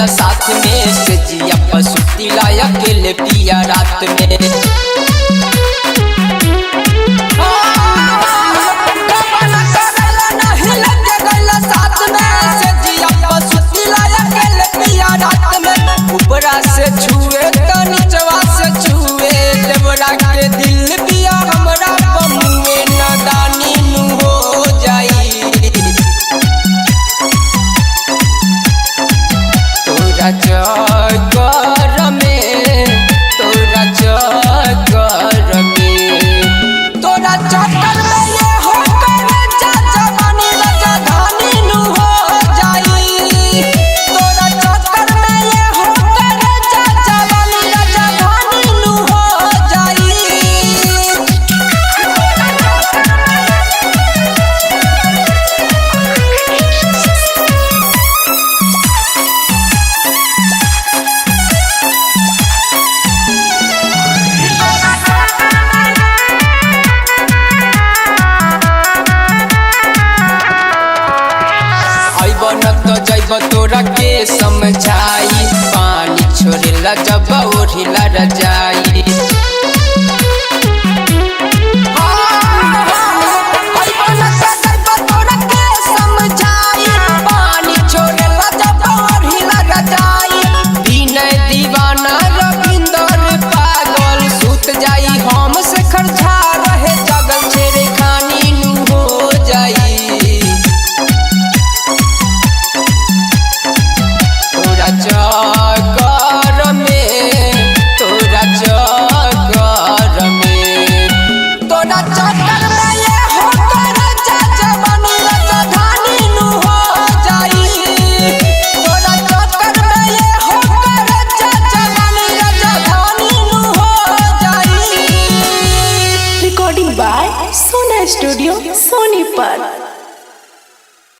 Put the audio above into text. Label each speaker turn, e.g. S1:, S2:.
S1: गैला साथ में से जिया पसुती लाया अकेले पिया रात में। ऊपरा से छुए तो नीचवा से छुए देवरा के दिल पिया हमरा पमुए नादानी नु हो जाई। तोरा चक्कर में तोरा चक्कर में तोरा चक्कर में ये हो कर चाचा बनी राजधानी नु हो जाई। तोरा चक्कर में ये हो कर चाचा बनी राजधानी नु हो जाई। तो जैब तोरा के समझाई पानी छोड़ेला जब ओढ़िला रजाई। पानी छोड़ेला जब ओढ़िला रजाई। विनय दीवाना रविंदर पागल सुत जाई हम से खर्चा रहे जगल छेड़े खानी नु हो जाई। चक्कर में तोरा चक्कर में तोरा